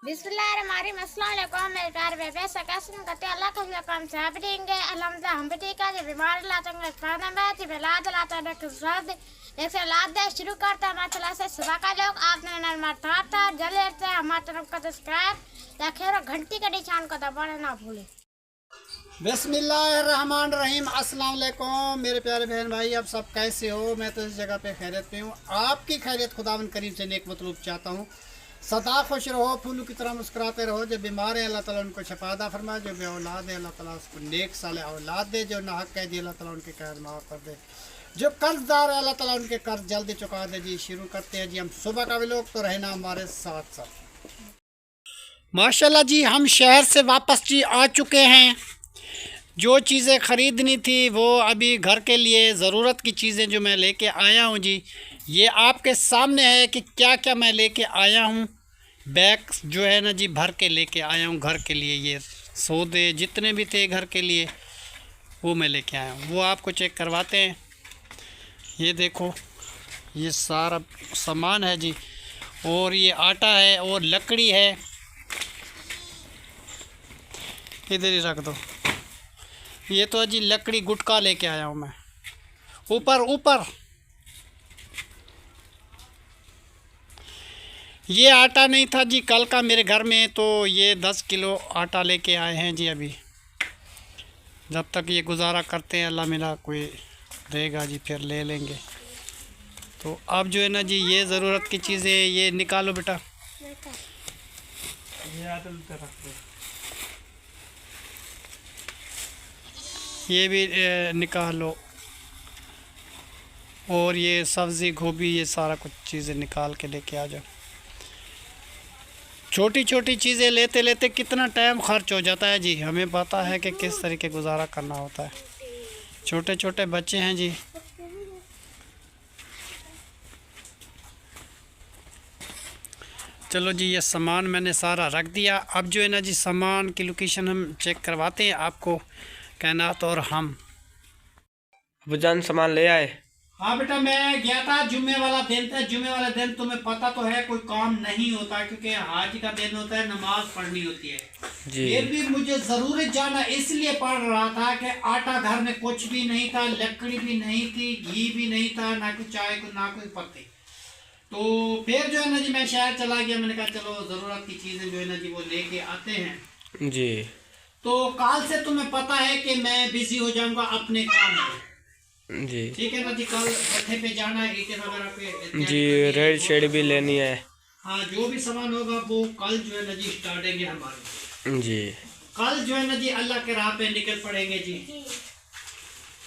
बिस्मिल्लाहिर्रहमानिर्रहीम, अस्सलाम वालेकुम मेरे प्यारे बेबे सकसन करते अल्लाह का हुक्म से आप देंगे अल्हम्दुलिल्लाह हम भी ठीक है। जो बीमार लाते हैं खाना में जो इलाज लाते हैं डॉक्टर साहब एक से इलाज दे शुरू करते हैं माशाल्लाह से सुबह का लोग आपने नरमाता था जल्दी से हमारे तरफ का सब्सक्राइब रखें और घंटी का निशान को दबाना ना भूलें। बिस्मिल्लाहिर्रहमानिर्रहीम, अस्सलाम वालेकुम मेरे प्यारे बहन भाई, आप सब कैसे हो? मैं तो इस जगह पे खैरियत पे हूँ। आपकी खैरियत खुदावन करीम से नेक मतलूब चाहता हूँ। सदा खुश रहो, फूलों की तरह मुस्कुराते रहो। जो बीमार है अल्लाह ताला उनको शफादा फरमा, जो बे औलाद है अल्लाह ताला उसको नेक साले औलाद दे, जो नाहक है जी अल्लाह ताला उनके कर्ज माफ़ कर दे, जो कर्जदार है अल्लाह ताला उनके कर्ज जल्दी चुका दे। जी शुरू करते हैं जी हम सुबह का व्लॉग, तो रहना हमारे साथ साथ। माशाल्लाह जी हम शहर से वापस जी आ चुके हैं। जो चीज़ें ख़रीदनी थी वो अभी घर के लिए ज़रूरत की चीज़ें जो मैं लेके आया हूँ जी, ये आपके सामने है कि क्या क्या मैं लेके आया हूँ। बैग जो है ना जी भर के लेके आया हूँ घर के लिए। ये सौदे जितने भी थे घर के लिए वो मैं लेके आया हूँ, वो आपको चेक करवाते हैं। ये देखो ये सारा सामान है जी, और ये आटा है और लकड़ी है। इधर ही रख दो। ये तो जी लकड़ी गुटका लेके आया हूँ मैं। ऊपर ऊपर ये आटा नहीं था जी कल का मेरे घर में, तो ये 10 किलो आटा लेके आए हैं जी। अभी जब तक ये गुजारा करते हैं अल्लाह मिला कोई देगा जी फिर ले लेंगे। तो अब जो है ना जी ये ज़रूरत की चीज़ें ये निकालो बेटा, ये भी निकालो। और ये सब्ज़ी गोभी ये सारा कुछ चीज़ें निकाल के लेके आ जाओ। छोटी छोटी चीज़ें लेते लेते कितना टाइम खर्च हो जाता है जी, हमें पता है कि किस तरीके गुजारा करना होता है। छोटे छोटे बच्चे हैं जी। चलो जी ये सामान मैंने सारा रख दिया। अब जो है ना जी सामान की लोकेशन हम चेक करवाते हैं आपको। कायनात और हम अबूजान सामान ले आए। हाँ बेटा मैं गया था, जुम्मे वाला दिन था। जुम्मे वाला दिन तुम्हें पता तो है कोई काम नहीं होता, क्योंकि हाज का दिन होता है, नमाज पढ़नी होती है जी। फिर भी मुझे जरूरत जाना इसलिए पड़ रहा था कि आटा घर में कुछ भी नहीं था, लकड़ी भी नहीं थी, घी भी नहीं था, ना कोई चाय को ना कोई पत्ते। तो फिर जो है ना जी मैं शहर चला गया। मैंने कहा चलो जरूरत की चीजें जो है ना जी वो लेके आते हैं जी। तो कल से तुम्हें पता है कि मैं बिजी हो जाऊंगा अपने काम में जी ठीक है ना जी। कल भट्ठे पे जाना है, ईंटें वगैरह पे जी, रेड शेड भी लेनी है। हाँ जो भी सामान होगा वो कल जो है ना जी स्टार्टेंगे हमारे जी। कल जो है ना जी अल्लाह के राह पे निकल पड़ेंगे जी।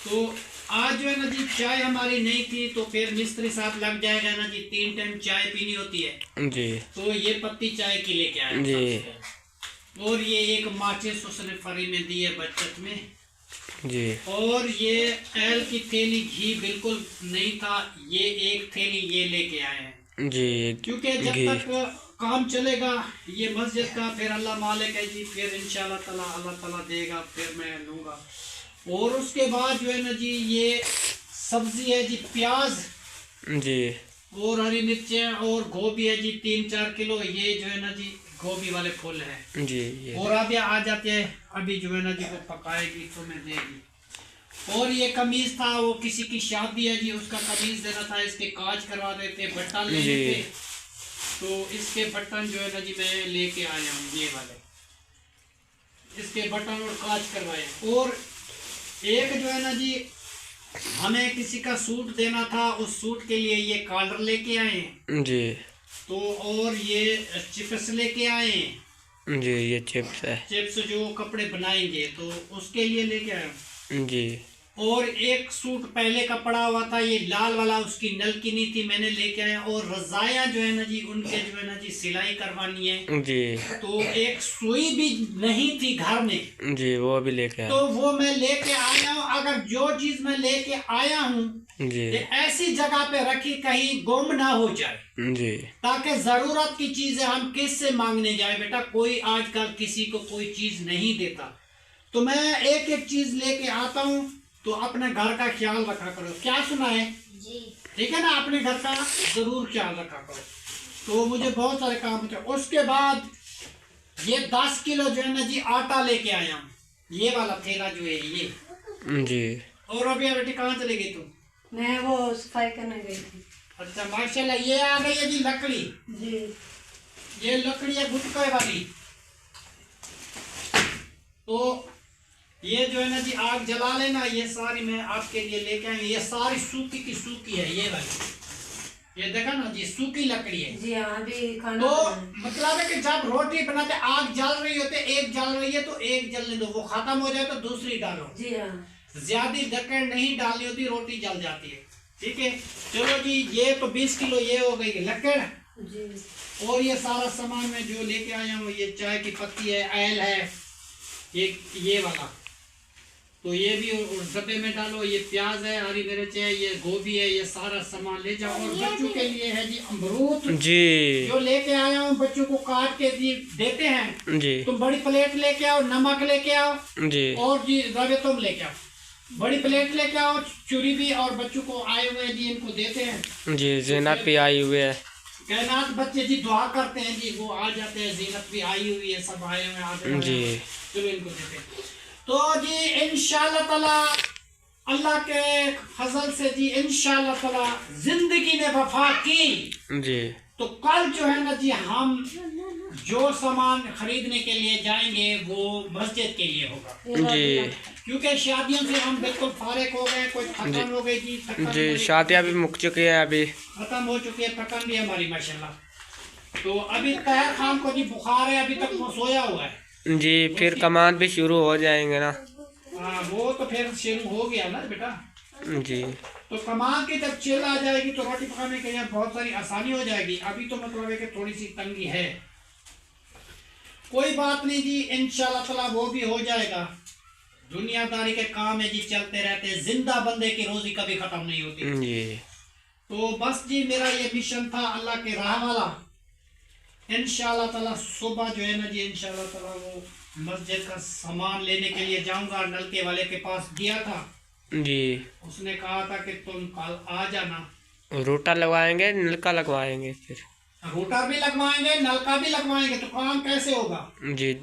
तो आज जो है ना जी चाय हमारी नहीं थी, तो फिर मिस्त्री साहब लग जाएगा ना जी। 3 टाइम चाय पीनी होती है जी। तो ये पत्ती चाय की लेके आए जी। और ये एक माचिस उसने फ्री में दी है बचत में जी। और ये एल की थैली घी बिल्कुल नहीं था, ये एक थैली ये लेके आए हैं जी। क्योंकि जब तक काम चलेगा ये मस्जिद का, फिर अल्लाह मालिक है जी, फिर इंशाल्लाह ताला अल्लाह ताला देगा, फिर मैं लूँगा। और उसके बाद जो है ना जी ये सब्जी है जी, प्याज जी और हरी मिर्चें और गोभी है जी 3-4 किलो। ये जो है ना जी गोभी वाले फूल हैं जी। और अभी आ जाते हैं, अभी जो है ना जी वो पकाएगी तो मैं देगी। और ये कमीज था, वो किसी की शादी है जी, उसका कमीज देना था, इसके काज करवा देते, बटन लेने थे। तो इसके बटन जो है ना जी मैं लेके आया हूँ, ये वाले इसके बटन और काज करवाए। और एक जो है ना जी हमें किसी का सूट देना था, उस सूट के लिए ये कॉलर लेके आए हैं जी। तो और ये चिप्स लेके आए हैं जी। ये चिप्स है, चिप्स जो कपड़े बनाएंगे तो उसके लिए लेके आए जी। और एक सूट पहले का पड़ा हुआ था, ये लाल वाला, उसकी नल की नहीं थी, मैंने लेके आया। और रजाया जो है ना जी उनके जो है ना जी सिलाई करवानी है जी। तो एक सुई भी नहीं थी घर में जी, वो भी लेके आया। तो वो मैं लेके आया हूँ। अगर जो चीज मैं लेके आया हूँ जी ऐसी जगह पे रखी कहीं गुम ना हो जाए जी, ताकि जरूरत की चीजें हम किससे मांगने जाए। बेटा कोई आजकल किसी को कोई चीज नहीं देता, तो मैं एक एक चीज लेके आता हूँ। तो अपने घर का ख्याल रखा करो, क्या सुना है जी? ठीक है ना, अपने घर का जरूर ख्याल रखा करो। तो मुझे बहुत सारे काम होते हैं। उसके बाद ये 10 किलो जो है ना जी आटा लेके आया हूँ, ये वाला थैला जो है ये। जी। और अभी बेटी कहाँ चली गई तुम? मैं वो सफाई करने गई थी। अच्छा माशाल्लाह, ये आ गई है जी लकड़ी। जी। ये लकड़ी है गुटके वाली। तो ये जो है ना जी आग जला लेना, ये सारी मैं आपके लिए लेके आई। ये सारी सूखी की सूखी है ये वाली, ये देखा ना जी सूखी लकड़ी है। जी हाँ, अभी खाना तो बनाना। मतलब है कि जब रोटी बनाते आग जल रही होती है, एक जल रही है तो एक जलने दो, वो खत्म हो जाए तो दूसरी डालो। जी हाँ। ज्यादा लकड़ नहीं डालनी होती, रोटी जल जाती है। ठीक है, चलो जी ये तो 20 किलो ये हो गई लकड़। जी। और ये सारा सामान मैं जो लेके आया हूँ, ये चाय की पत्ती है, ऑयल है, ये वाला, तो ये भी डब्बे में डालो। ये प्याज है, हरी मिर्च है, ये गोभी है, ये सारा सामान ले जाओ। और बच्चों के लिए है जी अमरूद जी। जो लेके आया हूँ, बच्चों को काट के देते हैं जी। तुम बड़ी प्लेट लेके आओ, नमक लेके आओ, जी। और जी रवे तुम लेके आओ, बड़ी प्लेट लेके आओ, चूरी भी। और बच्चों को आए हुए हैं जी, इनको देते हैं जी। जीनत भी आई हुई है, कैनात बच्चे जी दुआ करते हैं जी, वो आ जाते हैं। जीनत भी आई हुई है, सब आए हुए आते हैं जी। चलो इनको देते हैं। तो जी इंशाल्लाह ताला अल्लाह के फजल से जी इंशाल्लाह ताला जिंदगी ने वफा की जी। तो कल जो है ना जी हम जो सामान खरीदने के लिए जाएंगे वो मस्जिद के लिए होगा जी। क्योंकि शादियों से हम बिल्कुल फारिग हो गए, कोई थकान हो गई जी, थकान जी। हमारी शादियाँ भी मुक चुकी है, अभी खत्म हो चुकी है, थकान भी हमारी माशाल्लाह। तो अभी तहर खान को जी बुखार है, अभी तक वो सोया हुआ है जी। फिर कमान भी शुरू हो जाएंगे ना। हाँ वो तो फिर शुरू हो गया ना बेटा जी। तो कमान की जब चिल आ जाएगी तो रोटी पकाने के लिए बहुत सारी आसानी हो जाएगी। अभी तो मतलब है कि थोड़ी सी तंगी है, कोई बात नहीं जी, इंशाल्लाह ताला वो भी हो जाएगा। दुनियादारी के काम है जी, चलते रहते हैं, जिंदा बंदे की रोजी कभी खत्म नहीं होती जी। तो बस जी मेरा ये मिशन था अल्लाह के राह वाला। इंशाल्लाह ताला सुबह जो है ना जी इंशाल्लाह ताला वो मस्जिद का सामान लेने के लिए जाऊंगा। नलके वाले के पास गया था जी। उसने कहा था कि तुम कल आ जाना। रोटा लगवाएंगे, नलका लगवाएंगे, फिर रोटर भी लगवाएंगे, नलका भी लगवाएंगे, तो काम कैसे होगा जी।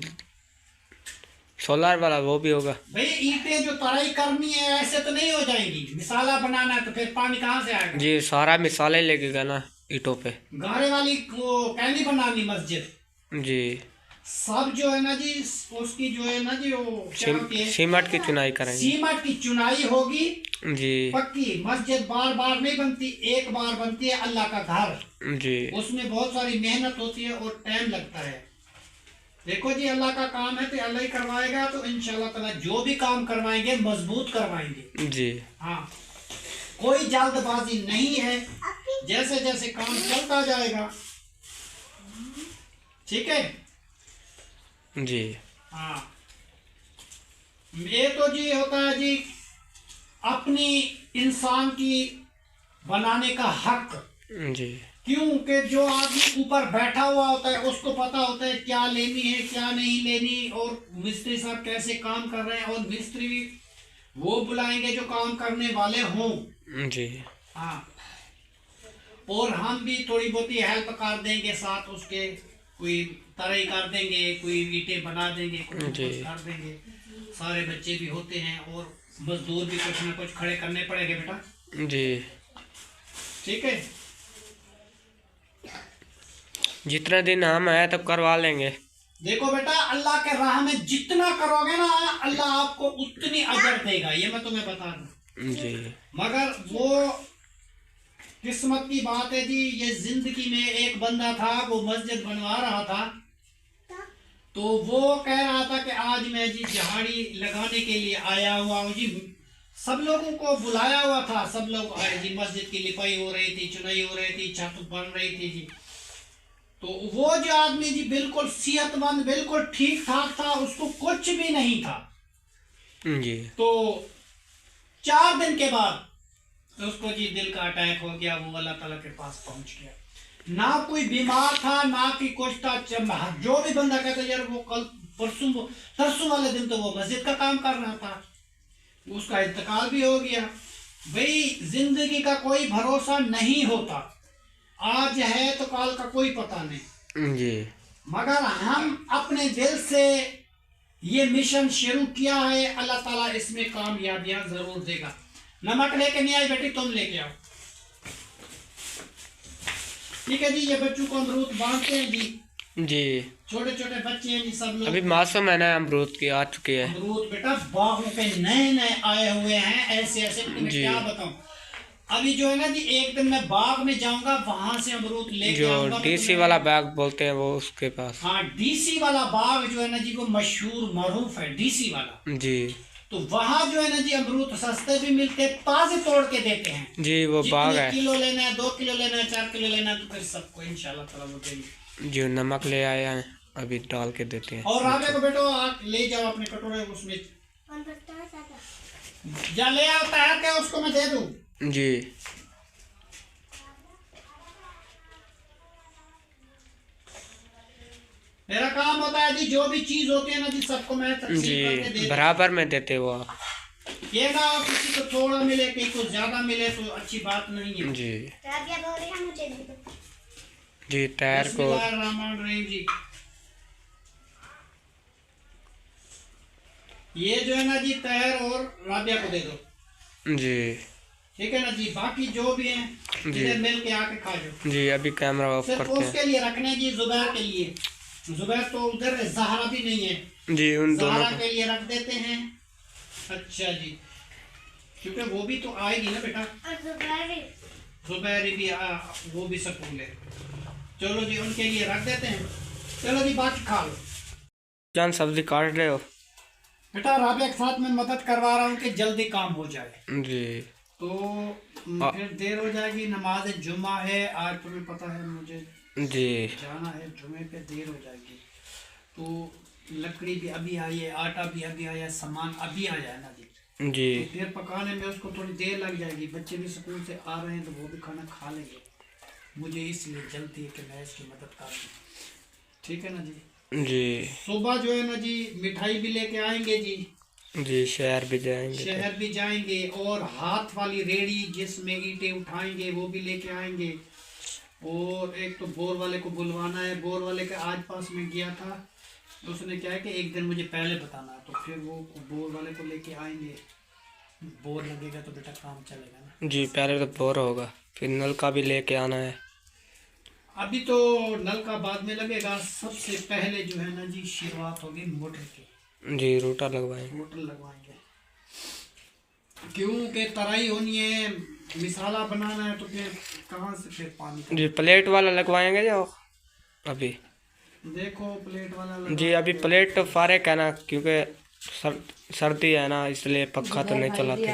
सोलर वाला वो भी होगा भाई। ईंटें जो तराई करनी है ऐसे तो नहीं हो जाएंगी, मिसाला बनाना है तो फिर पानी कहाँ से आएगा जी। सारा मिसाले लगेगा ना ईंटों पे। गारे वाली वो कैंडी बनानी मस्जिद जी। सब जो है ना जी उसकी जो है ना जी वो क्या होती है? सीमेंट की चुनाई करेंगे। सीमेंट की चुनाई होगी जी। पक्की। मस्जिद बार बार नहीं बनती, एक बार बनती है अल्लाह का घर। जी। उसमें बहुत सारी मेहनत होती है और टाइम लगता है। देखो जी अल्लाह का काम है तो अल्लाह ही करवाएगा। तो इंशाल्लाह ताला जो भी काम करवाएंगे मजबूत करवाएंगे जी। हाँ, कोई जल्दबाजी नहीं है, जैसे जैसे काम चलता जाएगा। ठीक है जी। हाँ, ये तो जी होता है जी अपनी इंसान की बनाने का हक। जी। क्योंकि जो आदमी ऊपर बैठा हुआ होता है उसको पता होता है क्या लेनी है क्या नहीं लेनी, और मिस्त्री साहब कैसे काम कर रहे हैं, और मिस्त्री वो बुलाएंगे जो काम करने वाले हों। जी। हाँ, और हम भी थोड़ी बहुत ही हेल्प कर देंगे साथ उसके, कोई तराई कर देंगे, कोई ईंटें बना देंगे, कुछ कर देंगे। सारे बच्चे भी होते हैं और मजदूर भी कुछ ना कुछ खड़े करने पड़ेंगे बेटा। जी। ठीक है, जितना दिन हम है तब करवा लेंगे। देखो बेटा अल्लाह के राह में जितना करोगे ना अल्लाह आपको उतनी अजर देगा, ये मैं तुम्हें बता दूं जी। मगर वो किस्मत की बात है जी। ये जिंदगी में एक बंदा था वो मस्जिद बनवा रहा था, तो वो कह रहा था कि आज मैं जी झाड़ी लगाने के लिए आया हुआ हूँ जी। सब लोगों को बुलाया हुआ था, सब लोग आए जी। मस्जिद की लिपाई हो रही थी, चुनाई हो रही थी, छत बन रही थी जी। तो वो जो आदमी जी बिल्कुल सेहतमंद, बिल्कुल ठीक ठाक था, उसको कुछ भी नहीं था जी। तो 4 दिन के बाद उसको जी दिल का अटैक हो गया। वो अल्लाह ताला के पास पहुंच गया। ना कोई बीमार था ना कि कुछ था। जो भी बंदा कहता यार वो कल परसों वाले दिन तो वो मस्जिद का काम कर रहा था, उसका इंतकाल भी हो गया। भाई जिंदगी का कोई भरोसा नहीं होता, आज है तो कल का कोई पता नहीं जी। मगर हम अपने दिल से ये मिशन शुरू किया है, अल्लाह ताला इसमें कामयाबियां जरूर देगा। नमक लेके नहीं आई बेटी, तुम लेके आओ। ठीक है जी, ये बच्चों को अमरूद बांटते हैं जी। छोटे छोटे बच्चे हैं जी सब लोग। अभी मौसम है ना अमरूद की, आ चुकी है। अमरूद बेटा बागों पे नए नए आए हुए हैं, ऐसे ऐसे तुम्हें क्या बताऊं। अभी जो है ना जी, एक दिन मैं बाग में जाऊंगा, वहां से अमरूद लेके आऊंगा। जो डीसी वाला बाग बोलते हैं वो उसके पास। हाँ, डीसी वाला बाग जो है ना जी, वो मशहूर मरूफ है डीसी वाला जी। तो वहाँ जो है ना जी, अमरूद सस्ते भी मिलते हैं, ताजे तोड़ के देते हैं जी, वो बाग है। किलो लेना है, 2 किलो लेना है, 4 किलो लेना है, तो फिर सबको इंशाल्लाह ताला वो देंगे। जो नमक ले आए हैं अभी डाल के देते हैं। और राबे को बेटो आप ले जाओ अपने कटोरे, उसमें जा ले आओ, तैयार के उसको मैं दे दूं। जी। मेरा काम होता है जी, जो भी चीज होती है ना जी, सबको मैं तकसीम करके दे जी, बराबर में देते हो आप। ये ना किसी को थोड़ा मिले, किसी को ज्यादा मिले तो अच्छी बात नहीं है जी। मुझे जी, टायर को। बिस्मिल्लाहिर्रहमानिर्रहीम जी। ये जो है ना जी, तैयार और राबिया को दे दो जी। ठीक है ना जी। बाकी जो भी हैं जी। इधर मिल के आके खा जाओ। जी, अभी कैमरा ऑफ सिर्फ करते हैं। उसके लिए रखने जी, जुबैर के लिए। जुबैर तो उधर है, ज़हरा भी नहीं है जी, उन दोनों ज़हरा को। के लिए रख देते हैं। अच्छा जी, क्योंकि वो भी तो आएगी ना बेटा, जुबैर भी वो भी स्कूल है। चलो जी, उनके लिए रख देते हैं। चलो जी, बाकी खा लो। जान सब्जी काट रहे हो? बेटा राबिया के साथ मैं मदद करवा रहा हूँ कि जल्दी काम हो जाए। जी। तो फिर देर हो जाएगी, नमाज जुमा है आज, तुम्हें पता है मुझे जी। जाना है, जुमे पे देर हो जाएगी। तो लकड़ी भी अभी आई है, आटा भी अभी आया है, सामान अभी आया है ना जी। जी। तो फिर पकाने में उसको थोड़ी देर लग जाएगी। बच्चे भी स्कूल से आ रहे हैं तो वो भी खाना खा लेंगे। मुझे इसलिए जल्दी है कि मैं इसकी मदद कर दूँ। ठीक है ना जी। जी। सुबह जो है ना जी, मिठाई भी लेके आएंगे जी। जी, शहर भी जाएंगे। शहर भी जाएंगे, और हाथ वाली रेड़ी जिसमें ईंटें उठाएंगे वो भी लेके आएंगे। और एक तो बोर वाले को बुलवाना है। बोर वाले के आज पास में गया था, तो उसने क्या है कि एक दिन मुझे पहले बताना है, तो फिर वो बोर वाले को लेके आएंगे। बोर लगेगा तो बेटा काम चलेगा ना जी। पहले तो बोर होगा, फिर नल का भी लेके आना है। अभी तो नल का बाद में लगेगा। सबसे पहले जो है ना जी, शुरुआत होगी मोटर की। जी, रोटा लगवाएंगे। मोटर लगवाएंगे, क्योंकि तराई होनी है, मिसाला बनाना है, तो फिर कहाँ से फिर पानी। जी, प्लेट वाला लगवाएंगे जो अभी। देखो प्लेट वाला जी, अभी प्लेट तो फारेक है ना, क्योंकि सर्दी है ना, इसलिए पक्का तो नहीं चलाते।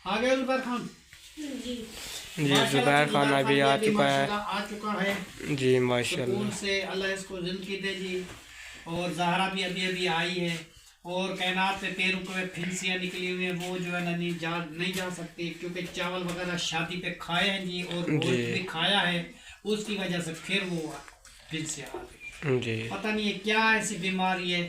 आ गए जुबैर खान जी, जुबैर खान अभी आ चुका है। आ चुका है जी, माशाल्लाह। स्कूल से। अल्लाह इसको जिंदगी दे जी। और ज़हरा भी अभी अभी आई है। और कायनात पे पैरों पे फिंसियाँ निकली हुई हैं, वो जो है ना नहीं जा सकती, क्योंकि चावल वगैरह शादी पे खाए हैं जी, और गोश्त भी खाया है, उसकी वजह से फिर वो फिंसियाँ आ गई। जी। पता नहीं है क्या ऐसी बीमारी है,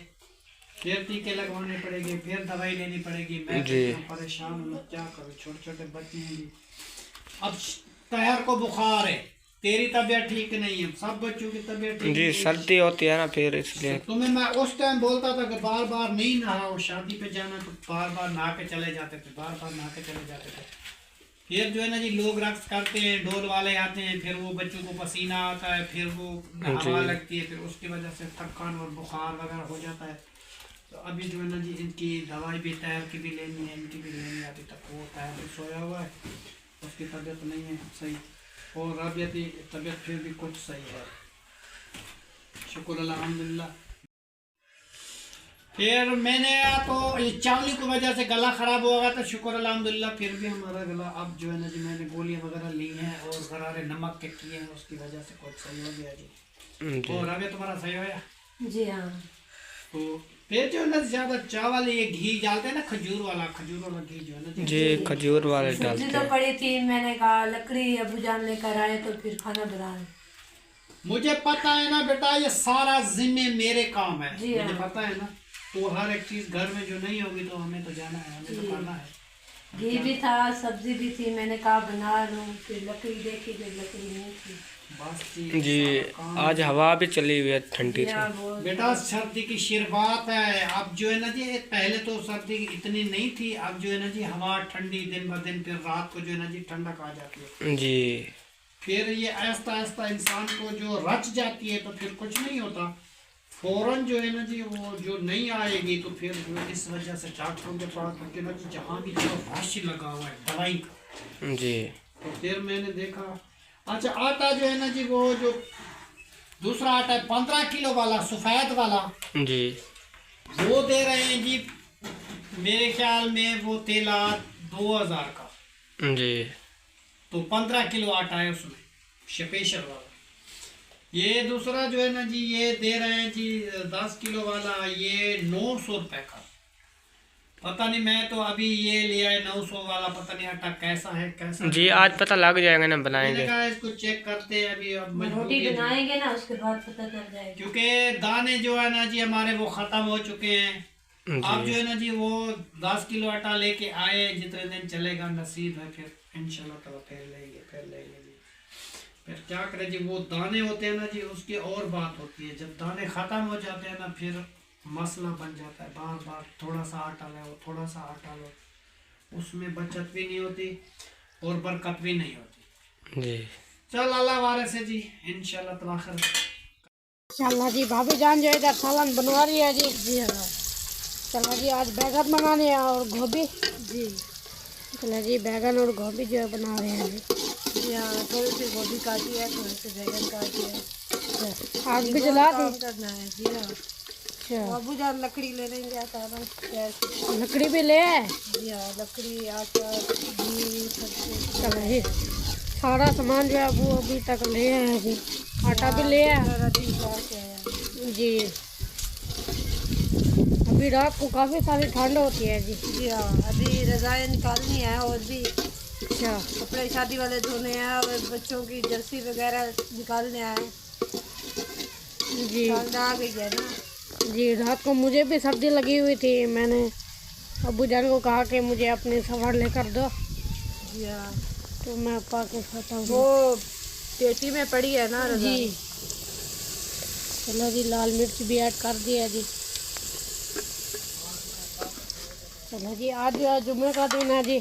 फिर टीके लगवाने पड़ेंगे, फिर दवाई लेनी पड़ेगी। मैं जी। तो परेशान हूँ, क्या करूँ, छोटे छोटे बच्चे हैं जी। अब तैयार को बुखार है, तेरी तबीयत ठीक नहीं है, सब बच्चों की तबीयत ठीक जी, नहीं है। सर्दी होती है ना, फिर इसलिए। तुम्हें मैं उस टाइम बोलता था कि बार बार नहीं नहाओ, शादी पे जाना तो बार बार नहा के चले जाते थे, बार बार नहा के चले जाते थे। फिर जो है ना जी, लोग रक्स करते हैं, ढोल वाले आते हैं, फिर वो बच्चों को पसीना आता है, फिर वो हवा लगती है, फिर उसकी वजह से थकान और बुखार वगैरह हो जाता है। तो अभी जो है ना जी, इनकी दवाई भी तैयार की भी लेनी है, इनकी भी लेनी है। अभी तक वो तैयार भी सोया हुआ है, उसकी तबीयत नहीं है सही, और राबिया की तबीयत फिर भी कुछ सही है, शुक्र अल्हम्दुलिल्लाह। फिर मैंने तो चावली की वजह से गला ख़राब हो गया था, शुक्र अल्हम्दुलिल्लाह फिर भी हमारा गला अब जो है ना जी, मैंने गोलियां वगैरह ली हैं और गरारे नमक के किए हैं, उसकी वजह से कुछ सही हो गया जी। और राबिया तुम्हारा सही हो गया? जी हाँ। तो फिर जो है ना ज़्यादा चावल, ये घी डालते हैं ना, खजूर वाला घी जो है ना जी, खजूर वाले डालते सब्जी तो हैं। पड़ी थी, मैंने कहा लकड़ी अबू जान लेकर आए तो फिर खाना बनाए। मुझे पता है ना बेटा, ये सारा जिम्मे मेरे काम है, जी मुझे हाँ। पता है ना। तो हर एक चीज़ घर में जो नहीं होगी तो हमें तो जाना है, हमें तो करना है। घी भी था, सब्जी भी थी, मैंने कहा बना लूँ, फिर लकड़ी देखी, फिर लकड़ी नहीं थी। बास्ती जी आज हवा भी चली हुई है ठंडी जी से। हाँ, बहुत बेटा सर्दी की शुरुआत है। अब जो है ना जी, पहले तो सर्दी इतनी नहीं थी, अब जो है ना जी हवा ठंडी दिन ब दिन, फिर रात को जो है ना जी ठंडक आ जाती है। जी फिर ये आहिस्ता आहिस्ता इंसान को जो रच जाती है, तो फिर कुछ नहीं होता। फौरन जो है ना जी वो जो नहीं आएगी, तो फिर जो है इस वजह से डॉक्टरों के पास क्योंकि ना जी जहाँ भी जो रश लगा हुआ है दवाई का, जी तो फिर मैंने देखा। अच्छा आटा जो है ना जी, वो जो दूसरा आटा है 15 किलो वाला सफ़ेद वाला, जी वो दे रहे हैं जी मेरे ख्याल में वो तेला 2000 का। जी तो 15 किलो आटा है उसमें स्पेशल वाला। ये दूसरा जो है ना जी, ये दे रहे हैं जी 10 किलो वाला, ये 900 रुपये का। पता नहीं, मैं तो अभी ये लिया है 900 वाला, पता नहीं आटा कैसा है कैसा जी आज पता लग जाएगा ना, मैंने बनाएंगे। कहा इसको चेक करते हैं अभी। अब मजबूरी रोटी है जी। बनाएंगे ना, उसके बाद पता चल जाएगा। क्योंकि दाने जो है ना जी हमारे वो ख़त्म हो चुके हैं। आप जो जी है ना जी वो 10 किलो आटा लेके आए, जितने दिन चलेगा नसीब है, फिर इंशाल्लाह ताला फिर लेंगे जी। फिर क्या करें जी, वो दाने होते हैं ना जी, उसकी और बात होती है। जब दाने ख़त्म हो जाते हैं ना, फिर मसला बन जाता है। बार बार थोड़ा सा आटा लो, थोड़ा सा आटा लो, उसमें बचत भी नहीं होती और बरकत भी नहीं होती। जी चल अल्लाह वाले से जी, इंशाल्लाह ताला खैर। चलो जी भाभी जान जो इधर सालन बनवा रही है जी। जी हाँ चलो जी आज बैगन बनाने हैं और गोभी। जी चलो जी बैगन और गोभी जो है बना रहे हैं जी। जी हाँ, थोड़ी सी गोभी काटी है, थोड़ी सी बैगन काटी है। आग भी जला दी। काम करना है। जी हाँ, अच्छा बाबू जान लकड़ी ले लेंगे सारा गैस। लकड़ी भी ले आए। जी हाँ, लकड़ी, आटा, घी, सब चलो जी सारा सामान जो है वो अभी तक ले आए हैं जी। आटा भी ले आए कुछ। जी। अभी रात को काफ़ी सारी ठंड होती है जी। जी हाँ, अभी रज़ाएँ निकालनी है और भी अच्छा कपड़े शादी वाले धोने हैं और बच्चों की जर्सी वगैरह निकालने आए। जी ठंड आ गई है ना। जी रात को मुझे भी सर्दी लगी हुई थी। मैंने अब्बू जान को कहा कि मुझे अपनी सवार लेकर दो, जी हाँ, तो मैं पा के खाता हूँ वो पेटी में पड़ी है ना जी। रज़ाई। चलो जी लाल मिर्च भी ऐड कर दिया जी। चलो जी आज जो है जुम्मे का दिन है जी।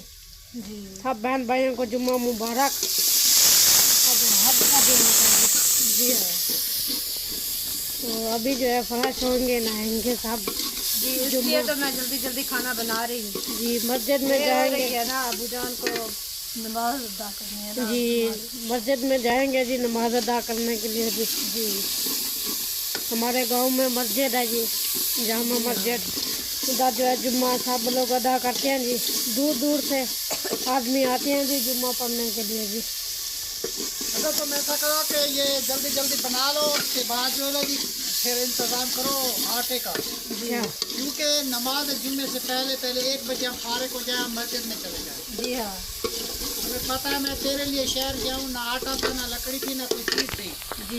जी सब बहन भाइयों को जुम्मा मुबारक। आज हज का दिन है जी। जी हाँ तो अभी जो है फ्रेश होंगे नहाएंगे सब जी, इसलिए तो मैं जल्दी जल्दी खाना बना रही हूँ। जी। मस्जिद में देर हो जाएंगे रही है ना, अबू जान को नमाज अदा करनी है ना। जी। मस्जिद में जाएंगे जी नमाज अदा करने के लिए जी। जी हमारे गांव में मस्जिद है जी, जामा मस्जिद। उधर जो है जुम्मा सब लोग अदा करते हैं जी। दूर दूर से आदमी आते हैं जी जुम्मा पढ़ने के लिए जी। अच्छा तो मैं ऐसा करो कि ये जल्दी जल्दी बना लो, उसके बाद जो है ना जी फिर इंतज़ाम करो आटे का। अच्छा क्योंकि नमाज जुम्मे से पहले पहले 1 बजे हम फारिग हो जाए, हम मस्जिद में चले जाए। जी हाँ हमें पता है मैं तेरे लिए शहर गया हूँ, ना आटा था ना लकड़ी थी ना कोई चीज़ थी। जी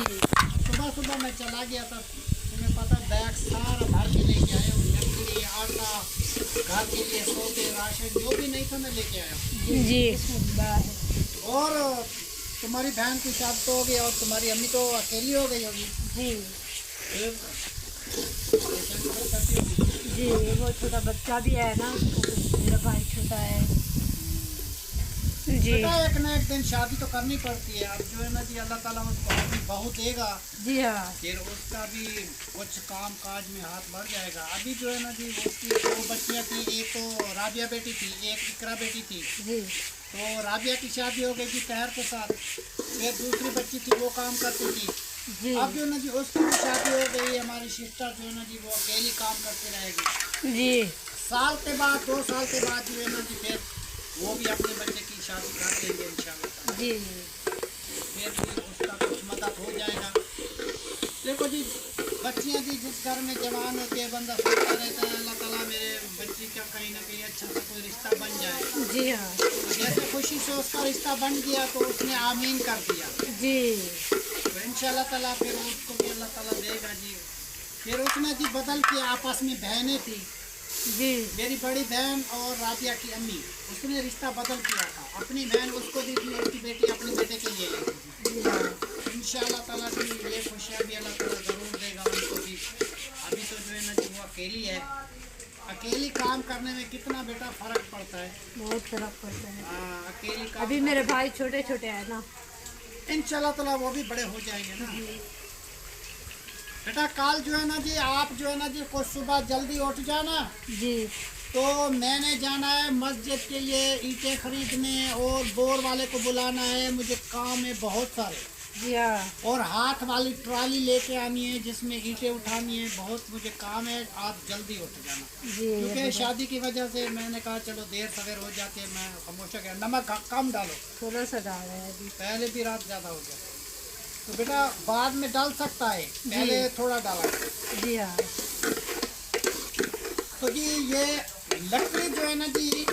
सुबह सुबह मैं चला गया था, तुम्हें पता बैग सारा भर के लेके आया हूँ। लकड़ी, आटा, घर के लिए सोते, राशन जो भी नहीं था मैं लेके आया हूँ। जी। और तुम्हारी बहन की शादी तो हो गई और तुम्हारी अम्मी तो अकेली हो गई होगी। जी फिर परेशान करो करती होगी। जी, वो छोटा बच्चा भी है ना, मेरा भाई छोटा है। जी बेटा एक ना एक दिन शादी तो करनी पड़ती है। अब जो है ना जी अल्लाह ताला उसको अपनी बहू देगा, जी हाँ फिर उसका भी कुछ काम काज में हाथ बढ़ जाएगा। अभी जो है ना जी उसकी 2 बच्चियाँ थी, एक तो राबिया बेटी थी, एक इकरा बेटी थी। जी तो राबिया की शादी हो गई थी तहर के साथ। फिर दूसरी बच्ची थी वो काम करती थी। जी अब जो है ना जी उसकी भी शादी हो गई। हमारी सिस्टर जो है ना जी वो अकेली काम करती रहेगी। जी साल के बाद 2 साल के बाद जो है ना जी फिर वो भी अपने बच्चे की शादी कर देंगे इंशाल्लाह। जी फिर भी उसका कुछ मदद हो जाएगा। देखो जी बच्चियाँ जी जिस घर में जवान होते हैं, बंदा सोचता रहता है अल्लाह ताला मेरे बच्ची का कहीं ना कहीं अच्छा सा कोई रिश्ता बन जाए। जी हाँ तो जैसे खुशी से उसका रिश्ता बन गया तो उसने आमीन कर दिया, जी तो इंशाल्लाह ताला फिर उसको भी अल्लाह ताला देगा जी। फिर उसने जी बदल के आपस में बहनें थी, जी मेरी बड़ी बहन और राबिया की अम्मी, उसने रिश्ता बदल किया था। अपनी बहन उसको दी थी, उसकी बेटी अपने बेटे के लिए ली थी। जी हाँ इंशाअल्लाह ताला की ये खुशियाँ भी अल्लाह ताला ज़रूर देगा उनको भी। अभी तो जो है ना जी वो अकेली है, अकेली काम करने में कितना बेटा फ़र्क पड़ता है। बहुत फर्क पड़ता है। हाँ, अकेली काम अभी मेरे भाई छोटे छोटे हैं ना। इंशाअल्लाह ताला वो भी बड़े हो जाएंगे ना। बेटा कल जो है ना जी आप जो है ना जी को सुबह जल्दी उठ जाना। जी तो मैंने जाना है मस्जिद के लिए ईंटें खरीदने और बोर वाले को बुलाना है, मुझे काम है बहुत सारे। जी हाँ। और हाथ वाली ट्राली लेके आनी है जिसमें ईंटें उठानी है, बहुत मुझे काम है, आप जल्दी उठ जाना। जी क्योंकि शादी की वजह से मैंने कहा चलो देर सवेर हो जाती है, मैं खामोश गया। नमक कम डालो, थोड़ा सा डाल रहे हैं अभी। पहले भी रात ज़्यादा हो गया तो बेटा बाद में डाल सकता है, पहले थोड़ा डाला। जी हाँ। तो जी ये लकड़ी जो है ना जी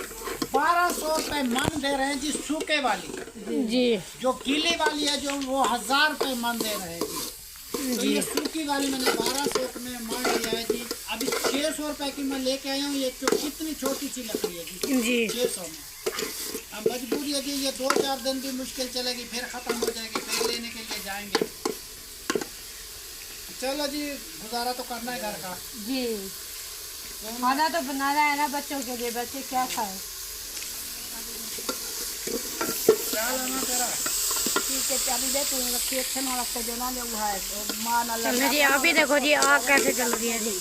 1200 रुपये मन दे रहे हैं जी सूखे वाली। जी जो गीली वाली है जो वो 1000 रुपये मन दे रहे हैं जी। तो ये सूखी वाली मैंने 1200 में मन लिया है जी। अभी 600 रुपये की मैं लेके आया हूँ। ये कितनी छोटी सी लकड़ी है जी 600 में। अब मजबूरी है जी, ये 2-4 दिन भी मुश्किल चलेगी, फिर ख़त्म हो जाएगी, फिर लेने के लिए जाएंगे। चलो जी गुजारा तो करना है घर का। जी खाना तो बनाना है ना बच्चों के लिए, बच्चे क्या खाएं। क्या लाना तेरा? ठीक है चल दे तू रखी अच्छे ना रखते जो ना ले वो है मान अल्लाह। चलो जी आप ही देखो जी आग कैसे चल रही है जी,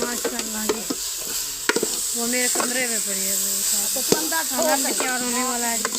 माशाल्लाह जी। वो मेरे कमरे में पड़ी है। खाना भी तैयार होने वाला है जी।